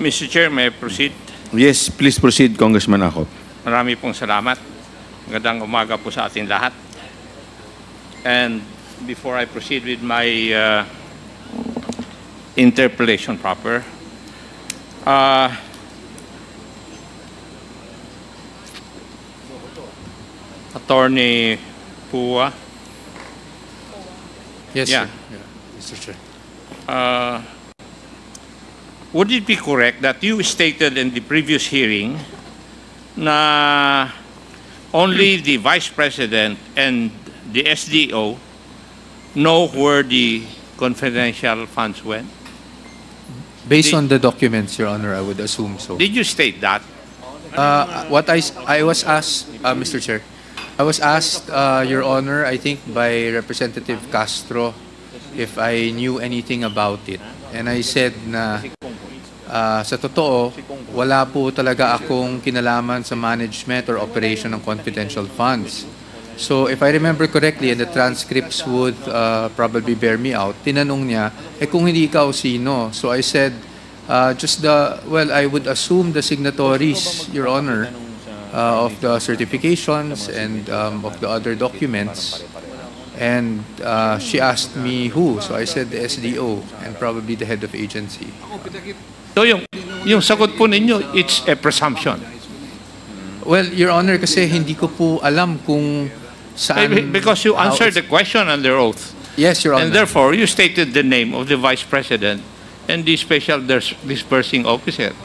Mr. Chair, may I proceed? Yes, please proceed, Congressman Akop. Marami pong salamat. Magandang umaga po sa ating lahat. And before I proceed with my interpellation proper, Attorney Pua. Yes, Yeah. sir. Yeah, Mr. Chair. Would it be correct that you stated in the previous hearing na only the Vice President and the SDO know where the confidential funds went? Based on the documents, Your Honor, I would assume so. Did you state that? What I was asked, Mr. Chair, I was asked, Your Honor, I think by Representative Castro, if I knew anything about it. And I said na sa totoo, wala po talaga akong kinalaman sa management or operation ng confidential funds. So if I remember correctly, and the transcripts would probably bear me out, tinanong niya, kung hindi ikaw sino? So I said, I would assume the signatories, Your Honor, of the certifications and of the other documents. And she asked me who. So I said the SDO and probably the head of agency. So yung sagot po ninyo, it's a presumption. Well, Your Honor, kasi hindi ko po alam kung saan... Because you answered the question under oath. Yes, Your Honor. And therefore, you stated the name of the Vice President and the Special Disbursing Officer.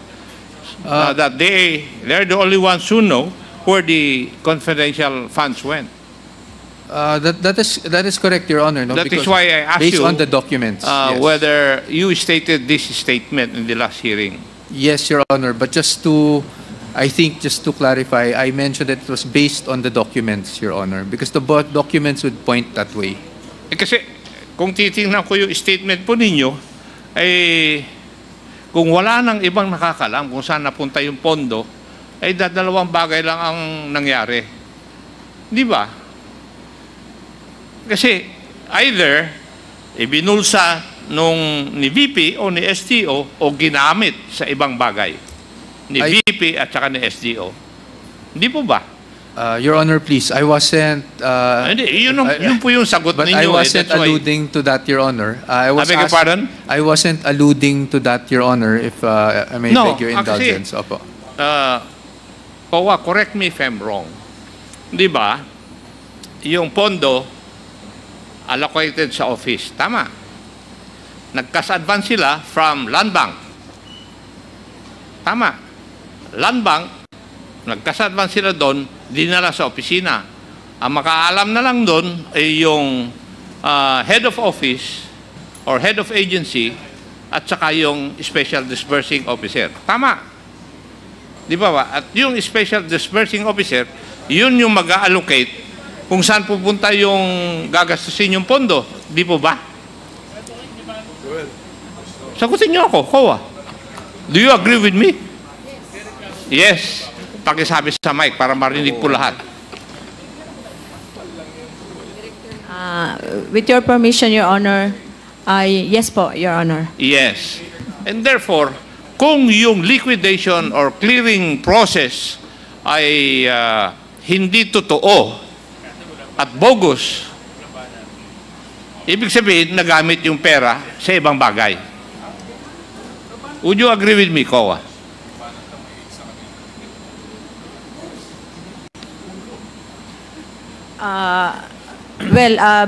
That they're the only ones who know where the confidential funds went. That is correct, Your Honor. No? That Because is why I asked based you on the documents, yes. whether you stated this statement in the last hearing. Yes, Your Honor. But just to clarify, I mentioned that it was based on the documents, Your Honor, because the documents would point that way. Kasi kung titingnan ko yung statement po ninyo, kung wala nang ibang nakakalam kung saan napunta yung pondo, dalawang bagay lang ang nangyari. Di ba? Kasi either ibinulsa ni VP o ni SDO o ginamit sa ibang bagay ni VP at saka ni SDO. Hindi po ba? Your Honor, please, I wasn't... Hindi, yun po yung sagot but ninyo. I wasn't alluding to that, Your Honor. I beg your pardon? I wasn't alluding to that, Your Honor, if I may beg your indulgence. Opo. Pawa, correct me if I'm wrong. Di ba? Yung pondo allocated sa office. Tama. Nag-cash advance sila from Land Bank. Tama. Land Bank, nag-cash advance sila doon, dinala sa opisina. Ang makaalam na lang doon ay yung head of office or head of agency at saka yung special disbursing officer. Tama. Di ba ba? At yung special disbursing officer, yun yung mag-allocate kung saan pupunta yung gagastusin yung pondo. Di po ba? Sagutin niyo ako, Kowa. Do you agree with me? Yes. Pakisabi sa mic para marinig po lahat. With your permission, Your Honor, yes po, Your Honor. Yes. And therefore, kung yung liquidation or clearing process ay hindi totoo at bogus, ibig sabihin, nagamit yung pera sa ibang bagay. Would you agree with me, Kowa?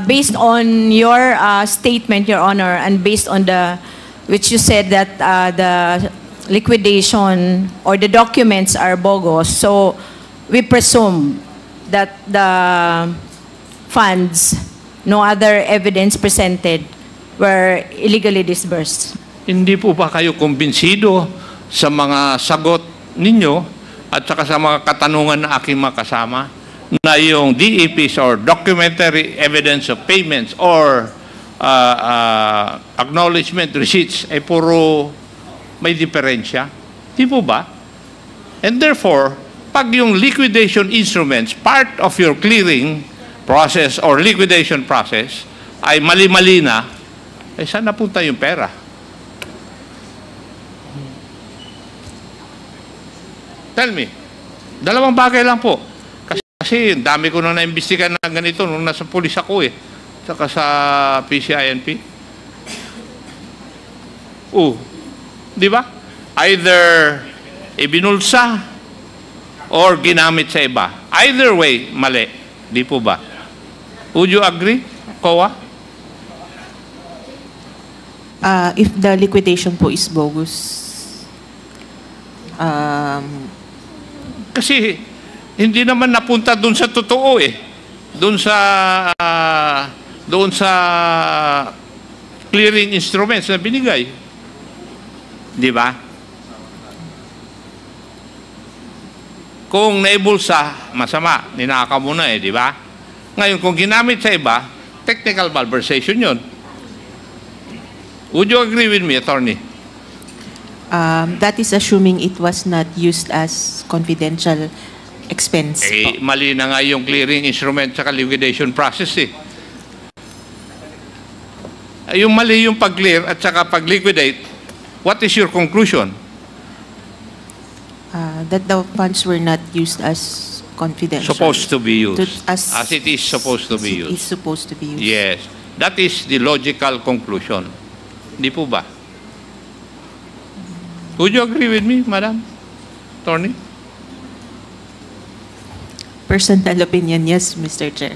Based on your statement, Your Honor, and based on which you said that the liquidation or the documents are bogus, so we presume that the funds, no other evidence presented, were illegally disbursed. Hindi po ba kayo kumbinsido sa mga sagot ninyo at saka sa mga katanungan na aking makasama na yung DEPs or documentary evidence of payments or acknowledgement receipts ay puro may diferensya? Di po ba? And therefore, pag yung liquidation instruments, part of your clearing process or liquidation process, ay mali-mali na, saan napunta yung pera? Tell me. Dalawang bagay lang po. Kasi dami ko na naimbestigan na ganito nung nasa pulis ako eh. Saka sa PCINP. Di ba? Either ibinulsa or ginamit sa iba. Either way, mali. Di po ba? Would you agree, COA? If the liquidation po is bogus, Kasi hindi naman napunta doon sa totoo eh. Doon sa clearing instruments na binigay. Di ba? Kung naibulsa, masama, ninakaw mo na eh, di ba? Ngayon, kung ginamit sa iba, technical malversation yun. Would you agree with me, Attorney? that is assuming it was not used as confidential expense po. Mali na nga yung clearing instrument sa liquidation process eh. Yung mali yung pag-clear at saka pag-liquidate, what is your conclusion? That the funds were not used as confidential. Supposed to be used. As As it is supposed to be It's used. supposed to be used. Yes. That is the logical conclusion. Di po ba? Would you agree with me, Madam Attorney? Personal opinion, yes, Mr. Chair.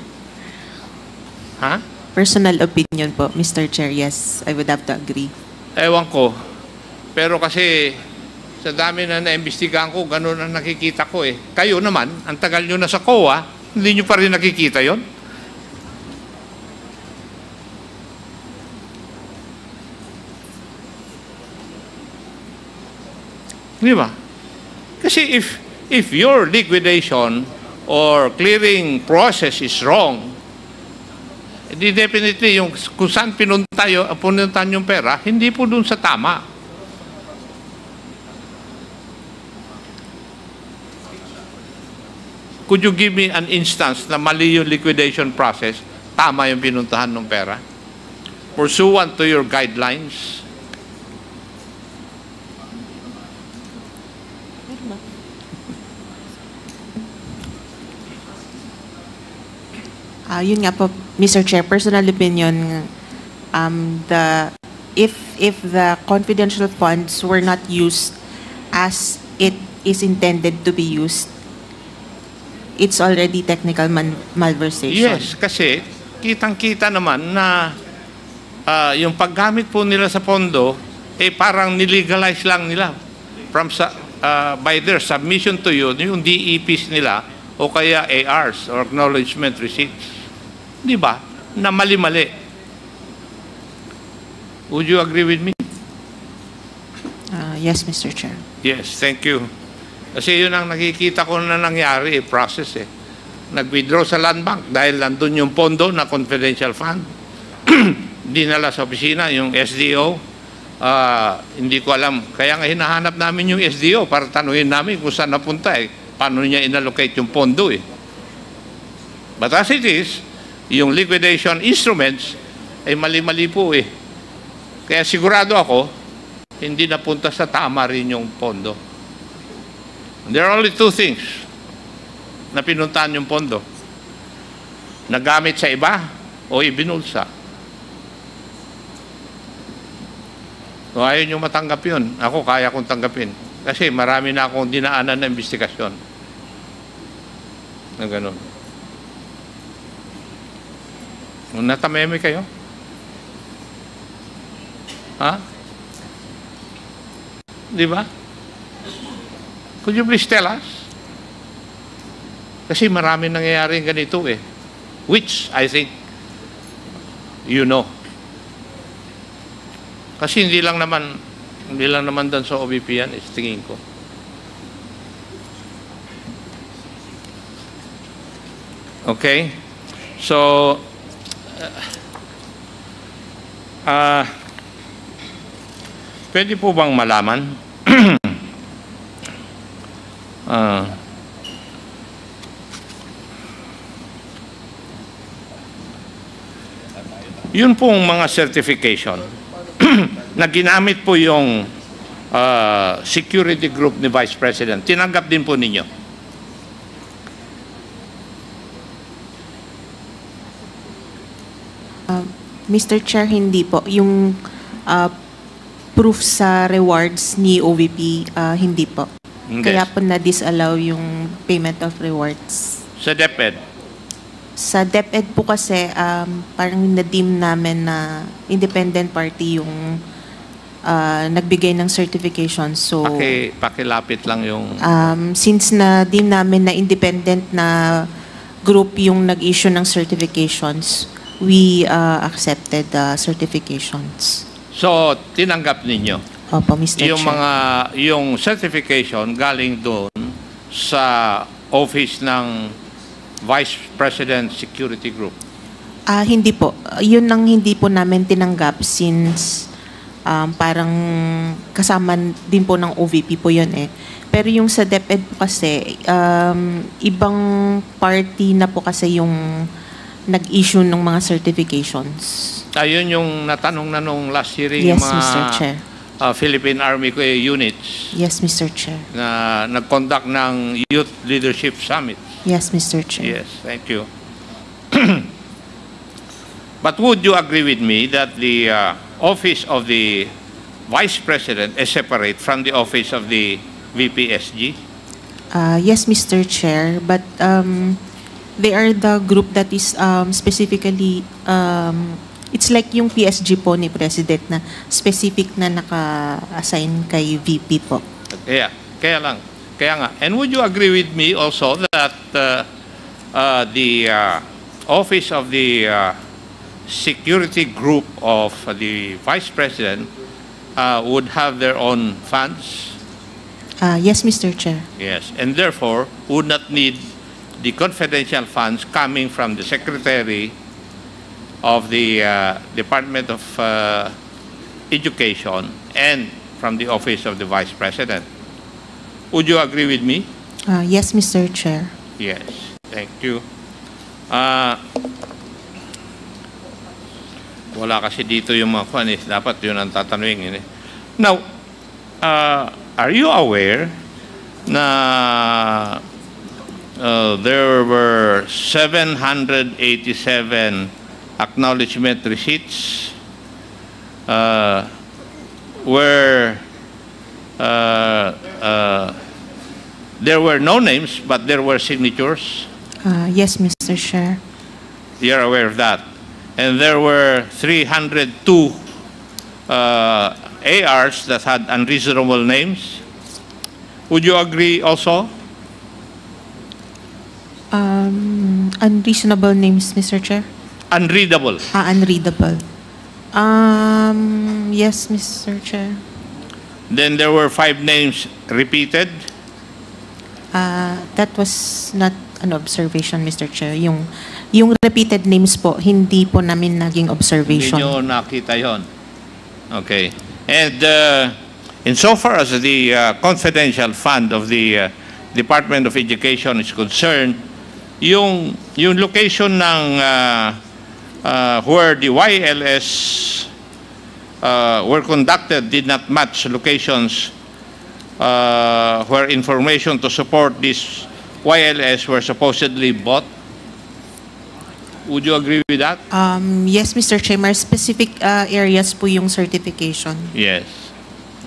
Ha? Personal opinion po, Mr. Chair, yes, I would have to agree. Ewan ko. Pero kasi sa dami na naimbestigahan ko, ganun ang nakikita ko eh. Kayo naman, ang tagal nyo na sa COA, hindi nyo pa rin nakikita yon. Di ba? Kasi if your liquidation or clearing process is wrong, di definitely yung kung saan pinuntahan yung pera, hindi po dun sa tama. Could you give me an instance na mali yung liquidation process, tama yung pinuntahan ng pera? Pursuant to your guidelines. Yun nga po, Mr. Chair, personal opinion, if the confidential funds were not used as it is intended to be used, it's already technical malversation. Yes, kasi kitang-kita naman na yung paggamit po nila sa pondo, parang nilegalize lang nila by their submission to you, yung DEPs nila, o kaya ARs, or acknowledgement receipts. Di ba? Na mali-mali. Would you agree with me? Yes, Mr. Chair. Yes, thank you. Kasi yun ang nakikita ko na nangyari, process eh. Nag-withdraw sa land bank dahil nandun yung pondo na confidential fund. Dinala sa opisina yung SDO. Hindi ko alam. Kaya nga hinahanap namin yung SDO para tanuhin namin kung saan napunta eh. Paano niya inallocate yung pondo eh. But as it is, yung liquidation instruments ay mali-mali po eh. Kaya sigurado ako, hindi napunta sa tama rin yung pondo. There are only two things na pinuntahan yung pondo. Nagamit sa iba o ibinulsa. So ayaw nyo matanggap yun. Ako kaya kong tanggapin. Kasi marami na akong dinaanan na investigasyon. Na ganun. Natameme kayo? Ha? Di ba? Could you please tell us? Kasi marami nangyayari ganito eh. Which, I think, you know. Kasi hindi lang naman doon sa OBP yan, tingin ko. Okay? So, pwede po bang malaman yun pong mga certification na ginamit po yung security group ni Vice President. Tinanggap din po ninyo. Mr. Chair, hindi po. Yung proof sa rewards ni OVP, hindi po. Hindi. Kaya po na-disallow yung payment of rewards. Sa DepEd. Sa DepEd po kasi, parang na-deem namin na independent party yung nagbigay ng certification. So, Pakilapit lang yung... since na-deem namin na independent na group yung nag-issue ng certifications, we accepted the certifications. So, tinanggap ninyo. Opo, Mr. Yung Chair. yung certification galing doon sa office ng Vice President Security Group. Hindi po. Yun ang hindi po namin tinanggap since parang kasama din po ng OVP po yun eh. Pero yung sa DepEd po kasi, ibang party na po kasi yung nag-issue ng mga certifications. Ayun yung natanong na nung last hearing Yes, yung mga Mr. Chair. Philippine Army units Yes, Mr. Chair. na nag-conduct ng Youth Leadership Summit. Yes, Mr. Chair. Yes, thank you. But would you agree with me that the office of the Vice President is separate from the office of the VPSG? Yes, Mr. Chair. But they are the group that is specifically, it's like yung PSG po ni President na specific na naka-assign kay VP po. Kaya nga. And would you agree with me also that the office of the security group of the Vice President would have their own funds? Yes, Mr. Chair. Yes, and therefore would not need the confidential funds coming from the Secretary of the Department of Education and from the Office of the Vice President. Would you agree with me? Yes, Mr. Chair. Yes, thank you. Wala kasi dito yung mga kwan eh. Dapat yun ang tatanungin eh. Now, are you aware na there were 787 acknowledgement receipts where there were no names but there were signatures? Yes, Mr. Chair. You're aware of that. And there were 302 ARs that had unreasonable names. Would you agree also? Unreasonable names, Mr. Chair. Unreadable. Unreadable. Yes, Mr. Chair. Then there were 5 names repeated. That was not an observation, Mr. Chair. Yung repeated names po, hindi po namin naging observation. Hindi nyo nakita yon. Okay. And insofar as the confidential fund of the Department of Education is concerned, yung location ng where the YLS were conducted did not match locations where information to support this YLS were supposedly bought. Would you agree with that? Yes, Mr. Chair. May specific areas po yung certification. Yes.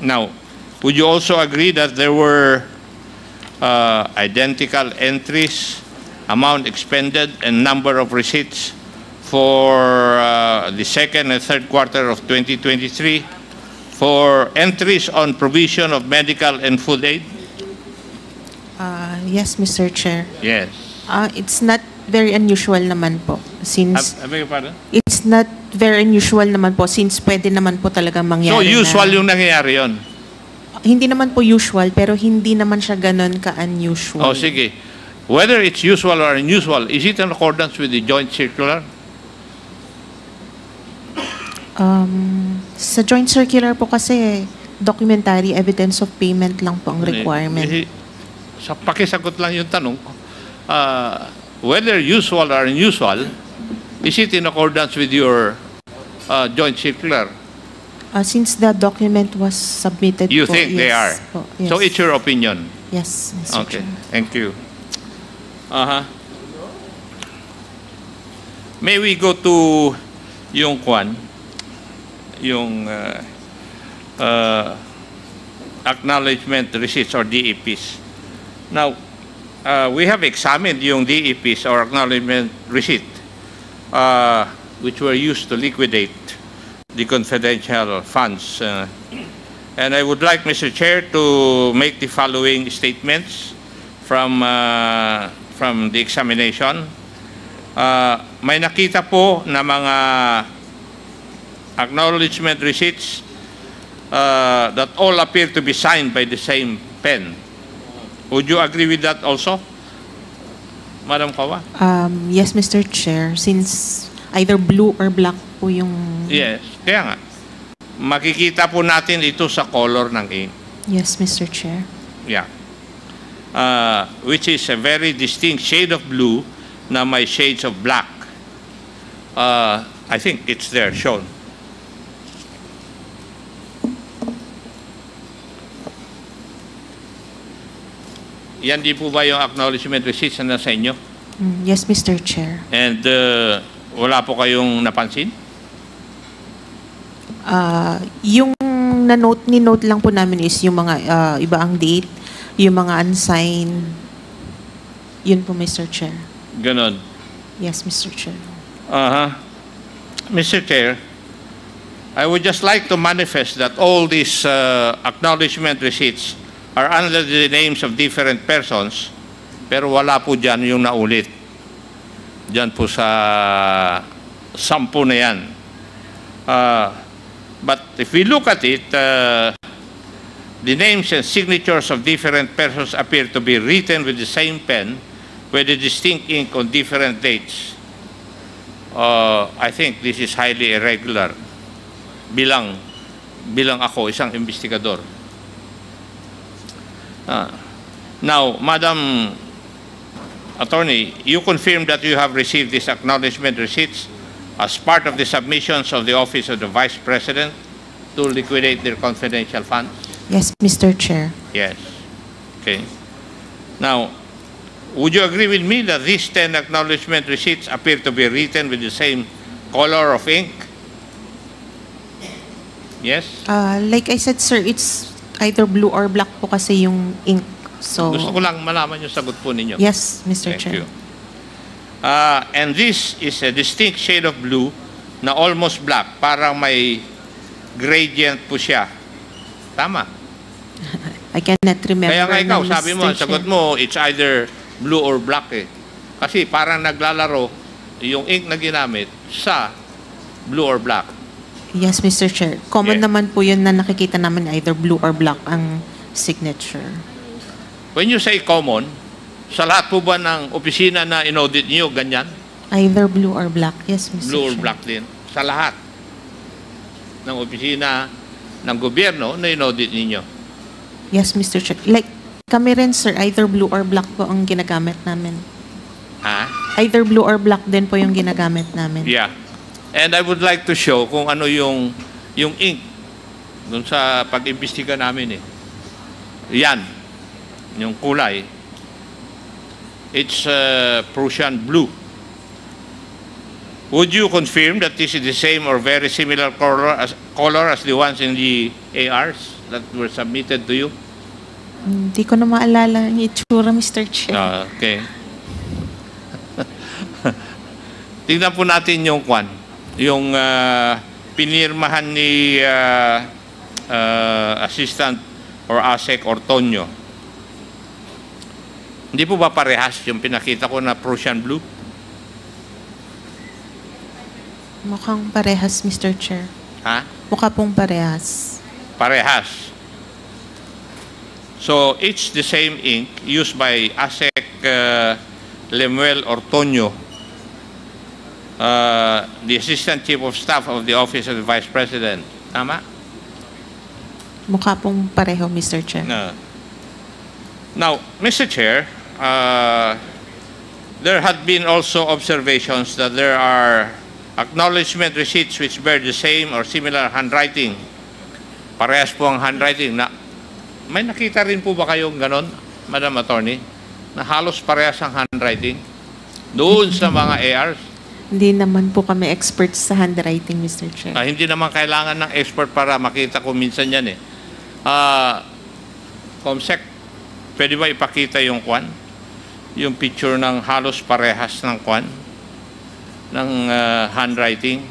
Now, would you also agree that there were identical entries, amount expended, and number of receipts for the second and third quarter of 2023 for entries on provision of medical and food aid? Yes, Mr. Chair. Yes. It's not very unusual naman po. Since I beg your pardon? it's not very unusual naman po since pwede naman po talaga mangyari So, usual na, yung nangyayari yon. Hindi naman po usual, pero hindi naman siya ganun ka-unusual. Oh, sige. Whether it's usual or unusual, is it in accordance with the joint circular? Sa joint circular po kasi, documentary evidence of payment lang po ang requirement. Sa pakisagot lang yung tanong, whether usual or unusual, is it in accordance with your joint circular? Since the document was submitted You po, think they are? yes po, yes. So it's your opinion. Yes, Mr. Okay, Chair. thank you. May we go to yung acknowledgement receipts or DEPs. Now, we have examined yung DEPs or acknowledgement receipt, which were used to liquidate the confidential funds. And I would like, Mr. Chair, to make the following statements from the examination. May nakita po na mga acknowledgement receipts that all appear to be signed by the same pen. Would you agree with that also, Madam Kawa? Yes, Mr. Chair. Since either blue or black po yung... Yes, kaya nga. Makikita po natin ito sa color ng ink. Yes, Mr. Chair. Yeah. Which is a very distinct shade of blue na may shades of black. I think it's there, shown. Yan di po ba yung acknowledgement receipts na nasa inyo? Yes, Mr. Chair. And wala po kayong napansin? Yung ni-note lang po namin is yung mga iba ang date, yung mga unsigned. Yun po, Mr. Chair. Ganon. Yes, Mr. Chair. Mr. Chair, I would just like to manifest that all these acknowledgement receipts are under the names of different persons, pero wala po dyan yung naulit. Dyan po sa 10 na yan. But if we look at it, the names and signatures of different persons appear to be written with the same pen, with a distinct ink on different dates. I think this is highly irregular. Bilang ako, isang investigador. Now, Madam Attorney, you confirm that you have received these acknowledgement receipts as part of the submissions of the Office of the Vice President to liquidate their confidential funds? Yes, Mr. Chair. Yes. Okay. Now, would you agree with me that these 10 acknowledgement receipts appear to be written with the same color of ink? Yes? Like I said, sir, it's either blue or black po kasi yung ink. So, Gusto ko lang malaman yung sagot po ninyo. yes, Mr. Thank Chair. you. And this is a distinct shade of blue na almost black. Parang may gradient po siya. Tama. I cannot remember. Kaya nga ikaw, ng sabi mo, Mr. ang sagot Chair. mo, it's either blue or black eh. Kasi parang naglalaro yung ink na ginamit sa blue or black. Yes, Mr. Chair. Common Yeah. naman po yun na nakikita namin either blue or black ang signature. When you say common, sa lahat po ba ng opisina na inaudit niyo, ganyan? Either blue or black. Yes, Mr. Blue or Chair. black din? Sa lahat ng opisina ng gobyerno na inaudit ninyo? Yes, Mr. Chair. Like, kami rin, sir, either blue or black po ang ginagamit namin. Ha? Either blue or black din po yung ginagamit namin. Yeah. And I would like to show kung ano yung ink dun sa pag-imbestiga namin eh. Yan. Yung kulay. It's Prussian blue. Would you confirm that this is the same or very similar color as the ones in the ARs that were submitted to you? Hindi ko na maalala yung itsura, Mr. Chair. Okay. Tingnan po natin yung yung pinirmahan ni Assistant or ASEC Ortonio. Hindi po ba parehas yung pinakita ko na Prussian blue? Mukhang parehas, Mr. Chair. Ha? Mukha pong parehas. Parehas. So, it's the same ink used by ASEC Lemuel Ortonio, the Assistant Chief of Staff of the Office of the Vice President. Tama? Mukha pong pareho, Mr. Chair. No. Now, Mr. Chair, there had been also observations that there are acknowledgement receipts which bear the same or similar handwriting parehas po ang handwriting. May nakita rin po ba kayong ganon, Madam Attorney, na halos parehas ang handwriting doon sa mga ARs? Hindi naman po kami experts sa handwriting, Mr. Chair. Hindi naman kailangan ng expert para makita ko minsan yan eh. Comsec, pwede ba ipakita yung kwan? Yung picture ng halos parehas ng kwan? Ng handwriting?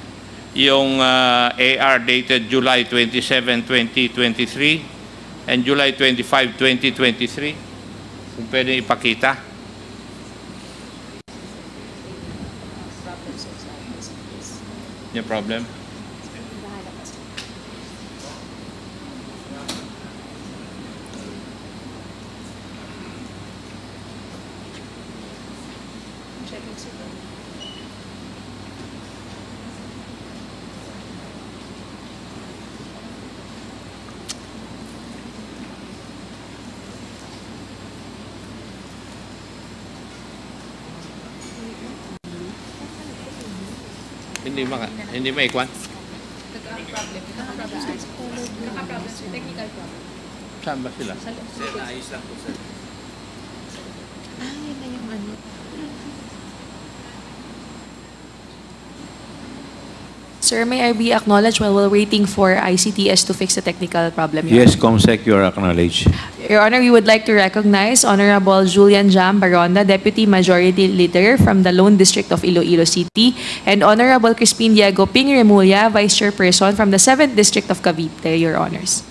Yung AR dated July 27, 2023 and July 25, 2023. Kung pwede ipakita. No problem. Hindi maikwan? Saan ba sila? Sir, may I be acknowledged while we're waiting for ICTS to fix the technical problem? Your Yes, Comsec, you are acknowledged. Your Honor, we would like to recognize Honorable Julian Jam Baronda, Deputy Majority Leader from the Lone District of Iloilo City, and Honorable Crispin Diego Ping Remulla, Vice Chairperson from the 7th District of Cavite, Your Honors.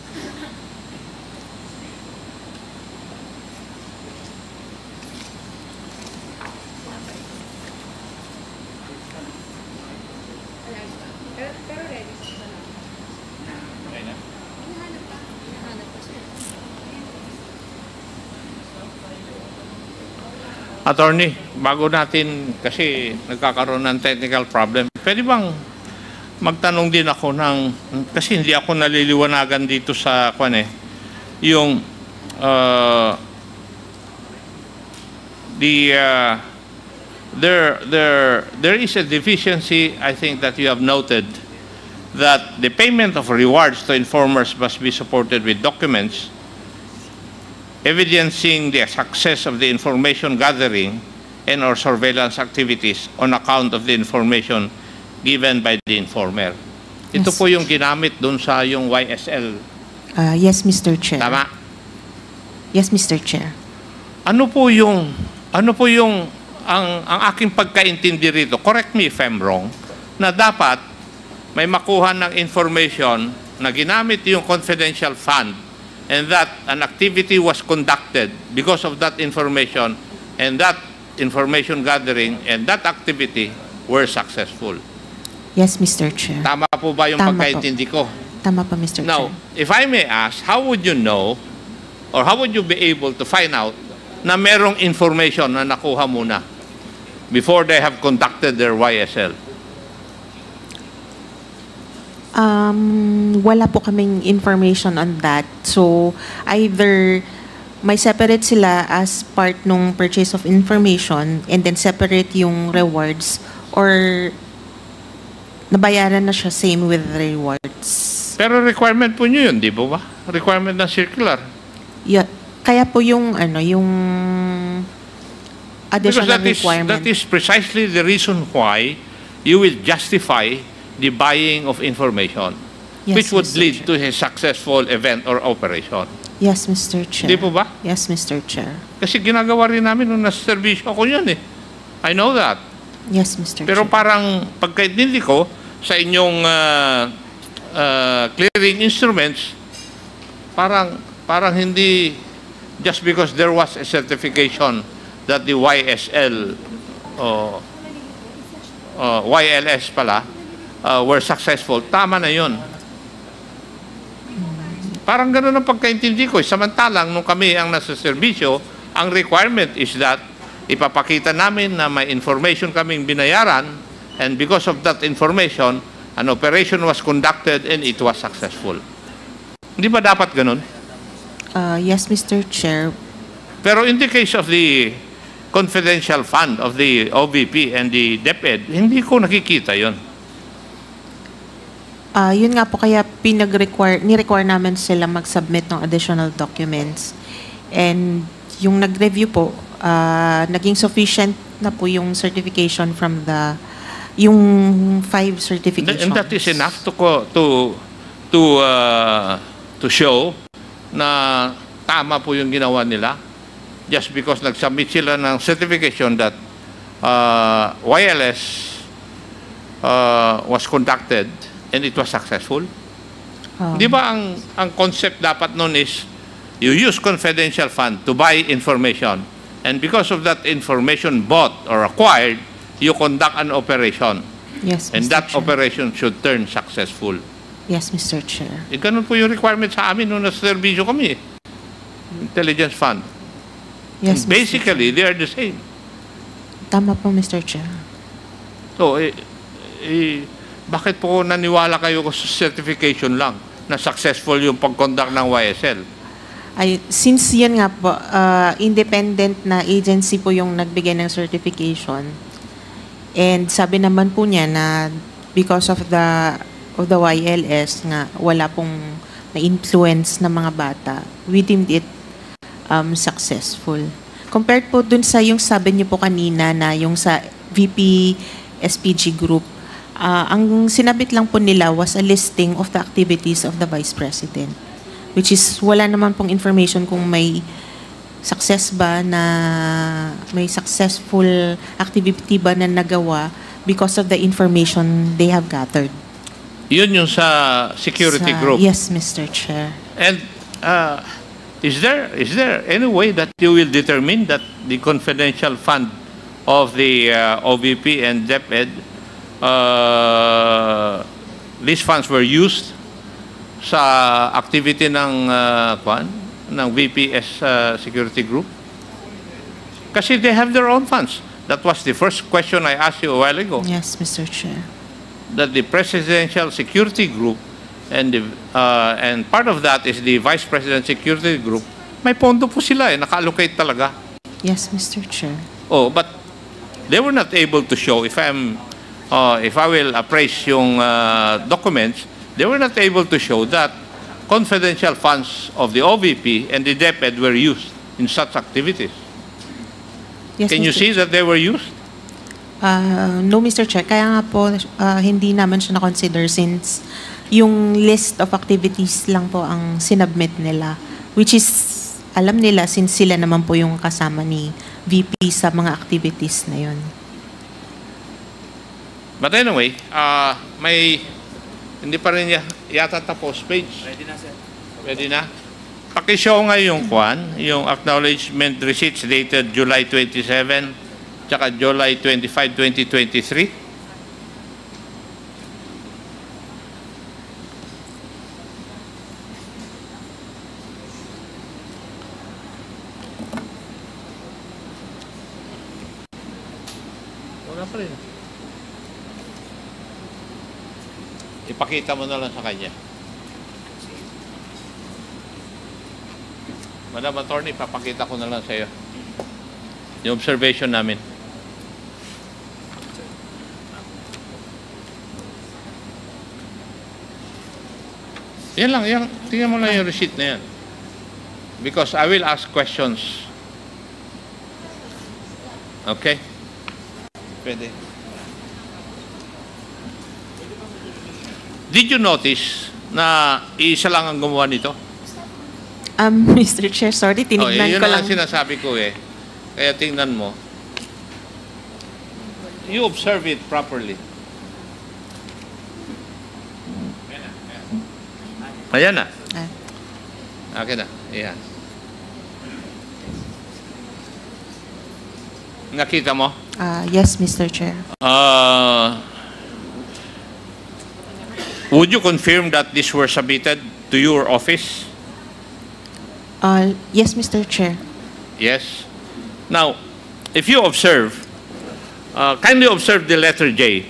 Attorney, bago natin, kasi nagkakaroon ng technical problem, pwede bang magtanong din ako ng, kasi hindi ako naliliwanagan dito sa, yung, there is a deficiency, I think, that you have noted, that the payment of rewards to informers must be supported with documents evidencing the success of the information gathering and or surveillance activities on account of the information given by the informer. Ito Yes. po yung ginamit dun sa yung YSL. Yes, Mr. Chair. Tama? Yes, Mr. Chair. Ano po yung ang aking pagkaintindi rito, correct me if I'm wrong, na dapat may makuha ng information na ginamit yung confidential fund and that an activity was conducted because of that information, and that information gathering and that activity were successful. Yes, Mr. Chair. Tama po ba yung Tama po. pagkaintindi ko? Tama pa, Mr. Now, Chair. if I may ask, how would you know or how would you be able to find out na merong information na nakuha muna before they have conducted their YSL? Wala po kaming information on that. So, either may separate sila as part nung purchase of information and then separate yung rewards, or nabayaran na siya same with rewards. Pero requirement po nyo yun, di ba? Requirement ng circular. Yeah, kaya po yung yung additional requirement. That is precisely the reason why you will justify the buying of information, Yes, which would Mr. lead Chair. to a successful event or operation. Yes, Mr. Chair. Di po ba? Yes, Mr. Chair. Kasi ginagawa rin namin nung nasa servisyo ako yun eh. I know that. Yes, Mr. Pero Chair. parang pagkaintindi ko sa inyong clearing instruments, parang hindi, just because there was a certification that the YSL YLS pala were successful, tama na yun. Parang gano'n ang pagkaintindi ko. Samantalang nung kami ang nasa serbisyo, ang requirement is that ipapakita namin na may information kaming binayaran, and because of that information, an operation was conducted and it was successful. Hindi ba dapat gano'n? Yes, Mr. Chair. Pero in the case of the confidential fund of the OVP and the DepEd, hindi ko nakikita yon. Yun nga po, kaya ni-require namin sila mag-submit ng additional documents. And yung nag-review po, naging sufficient na po yung certification from yung 5 certifications. And that is enough to show na tama po yung ginawa nila just because nag-submit sila ng certification that YLS was conducted and it was successful. Di ba ang concept dapat nun is you use confidential fund to buy information, and because of that information bought or acquired, you conduct an operation. Yes, And Mr. that Chair. operation should turn successful. Yes, Mr. Chair. Ganun po yung requirement sa amin nung nasa serbisyo kami. Intelligence fund. Yes, Mr. Basically, they are the same. Tama po, Mr. Chair. So, bakit po naniwala kayo sa certification lang na successful yung pag-conduct ng YSL? Since yun nga po, independent na agency po yung nagbigay ng certification, and sabi naman po niya na because of the YLS nga wala pong na-influence na mga bata, we deemed it successful. Compared po dun sa yung sabi niyo po kanina na yung sa VP SPG group, ang sinabit lang po nila was a listing of the activities of the Vice President, which is wala naman pong information kung may success ba na may successful activity ba na nagawa because of the information they have gathered. Yun yung sa security group. Yes, Mr. Chair. And is there any way that you will determine that the confidential fund of the OVP and DepEd, these funds were used sa activity ng VPS security group? Kasi they have their own funds. That was the first question I asked you a while ago. Yes, Mr. Chair. That the Presidential Security Group and part of that is the Vice President Security Group. May pondo po sila naka-allocate talaga. Yes, Mr. Chair. Oh, but they were not able to show, if I will appraise yung documents, they were not able to show that confidential funds of the OVP and the DepEd were used in such activities. Yes, Can you Mr. see that they were used? No, Mr. Chair. Kaya nga po, hindi naman siya na-consider since yung list of activities lang po ang sinubmit nila, which is, alam nila since sila naman po yung kasama ni VP sa mga activities na yun. But anyway, hindi pa rin yata tapos page. Ready na, sir. Ready na? Pakishow nga yung yung acknowledgement receipts dated July 27 tsaka July 25, 2023. Wala pa rin. Ipakita mo na lang sa kanya. Madam Attorney, papakita ko na lang sa iyo yung observation namin. Yan lang, tingnan mo lang yung receipt na yan. Because I will ask questions. Okay? Pwede. Did you notice na isa lang ang gumawa nito? Mr. Chair, sorry, tinignan yun ko lang lang. sinasabi ko Kaya tingnan mo. You observe it properly. Ayan na. Okay na. Ayan. Nakita mo? Yes, Mr. Chair. Would you confirm that these were submitted to your office? Yes, Mr. Chair. Yes. Now, if you observe, kindly observe the letter J.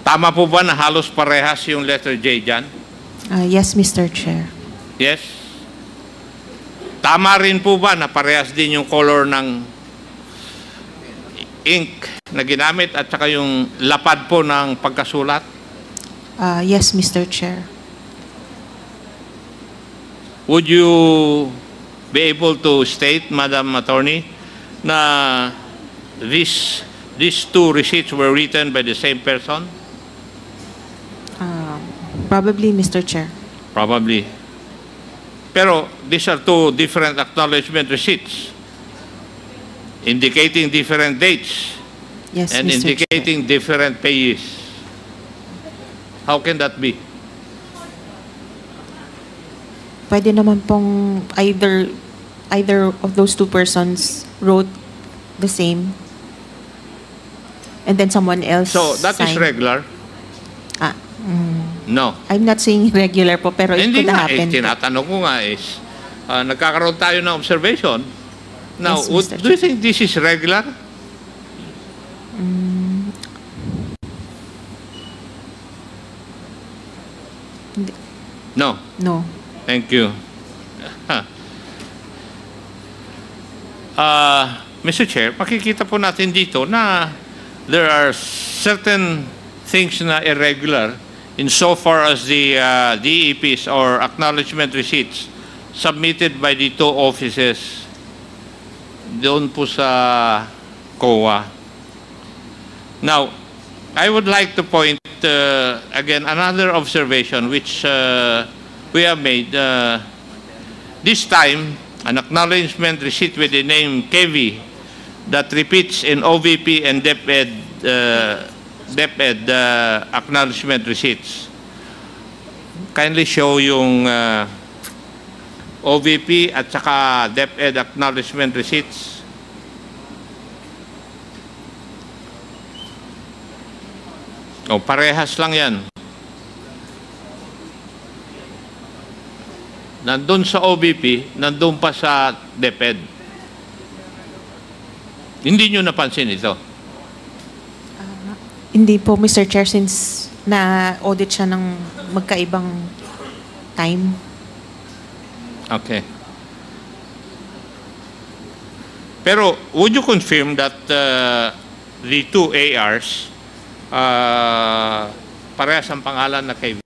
Tama po ba na halos parehas yung letter J dyan? Yes, Mr. Chair. Yes. Tama rin po ba na parehas din yung color ng ink na ginamit at saka yung lapad po ng pagkasulat? Yes, Mr. Chair. Would you be able to state, Madam Attorney, na these two receipts were written by the same person? Probably, Mr. Chair. Probably. Pero these are two different acknowledgement receipts indicating different dates Yes, and Mr. indicating different payees. How can that be? Pwede naman pong either of those two persons wrote the same and then someone else So that is signed. regular? No. I'm not saying regular po, pero it Hindi could nga, happen. tinatanong ko nga is, nagkakaroon tayo ng observation. Now, Yes, Mr. do you think this is regular? Hindi. No. No. Thank you. Mr. Chair, makikita po natin dito na there are certain things na irregular insofar as the DEPs or acknowledgement receipts submitted by the two offices doon po sa COA. Now, I would like to point again another observation which we have made. This time, an acknowledgement receipt with the name KV that repeats in OVP and DepEd acknowledgement receipts. Kindly show yung OVP at saka DepEd acknowledgement receipts. O, parehas lang yan. Nandun sa OVP, nandun pa sa DepEd. Hindi nyo napansin ito? Hindi po, Mr. Chair, since na-audit siya ng magkaibang time. Okay. Pero, would you confirm that the two ARs, parehas ang pangalan na KV?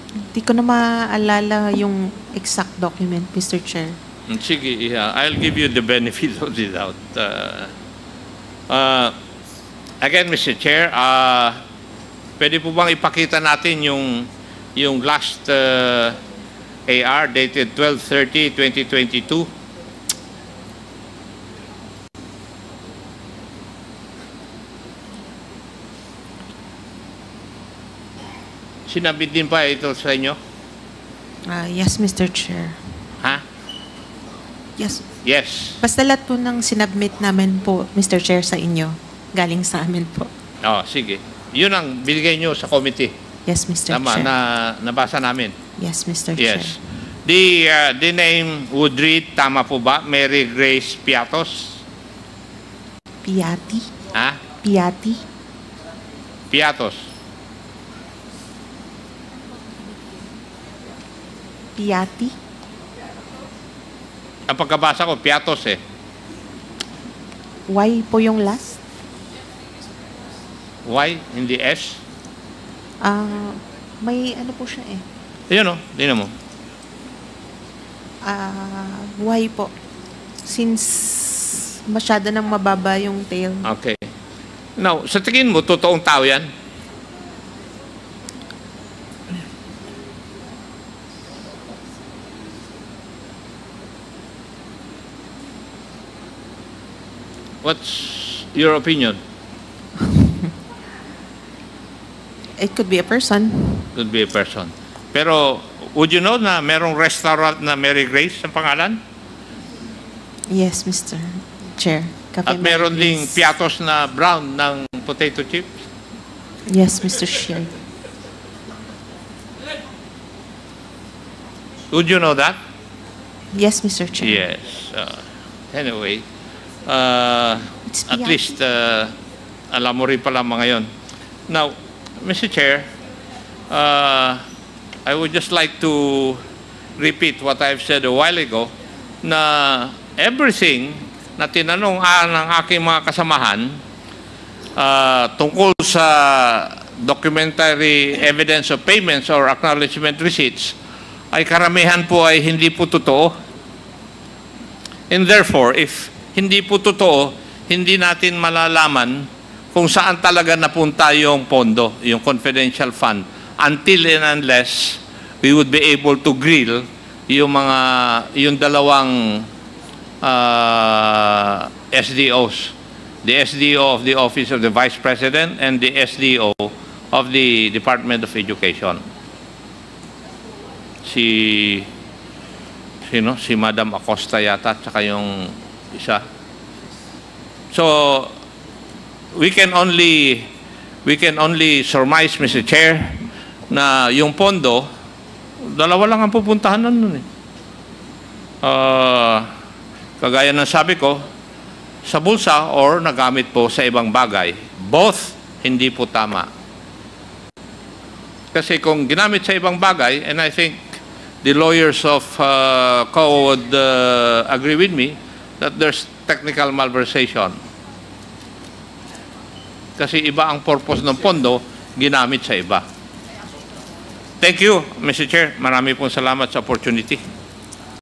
Hindi ko na maalala yung exact document, Mr. Chair. Sige, I'll give you the benefit of the doubt. Again, Mr. Chair, pwede po bang ipakita natin yung last AR dated 12/30/2022? Sinabit din pa ito sa inyo? Yes, Mr. Chair. Ha? Yes. Yes. Basta lahat po ng sinubmit namin po, Mr. Chair, sa inyo. Galing sa amin po. Oh, sige. Yun ang binigay nyo sa committee. Yes, Mr. Tama, Chair. nabasa namin. Yes, Mr. Chair. Yes. The name would read, tama po ba? Mary Grace Piatos? Piati? Ha? Piati? Piatos. Piati? Ang pagkabasa ko, Piatos eh. Y po yung last? Y, hindi S. May ano po siya eh. Ayun o, tingnan mo. Y po. Since masyado nang mababa yung tail. Okay. Now, sa tingin mo, totoong tao yan? What's your opinion? It could be a person. Could be a person. Pero, would you know na merong restaurant na Mary Grace ang pangalan? Yes, Mr. Chair. Cafe At meron Mary ding Grace. Piatos na brown ng potato chips? Yes, Mr. Chair. Would you know that? Yes, Mr. Chair. Yes. Anyway, It's at Piati. least alam mo rin pala mga yon. Now, Mr. Chair, I would just like to repeat what I've said a while ago, na everything na tinanong ng aking mga kasamahan tungkol sa documentary evidence of payments or acknowledgement receipts ay karamihan po ay hindi po totoo. And therefore, if hindi po totoo, hindi natin malalaman kung saan talaga napunta yung pondo, yung confidential fund, until and unless we would be able to grill yung dalawang SDOs, the SDO of the Office of the Vice President and the SDO of the Department of Education. Si Madam Acosta yata at saka yung isa. So we can only surmise, Mr. Chair, na yung pondo, dalawa lang ang pupuntahan nun eh. Kagaya ng sabi ko, sa bulsa or nagamit po sa ibang bagay. Both hindi po tama. Kasi kung ginamit sa ibang bagay, and I think the lawyers of COA would agree with me that there's technical malversation. Kasi iba ang purpose ng pondo, ginamit sa iba. Thank you, Mr. Chair. Marami pong salamat sa opportunity.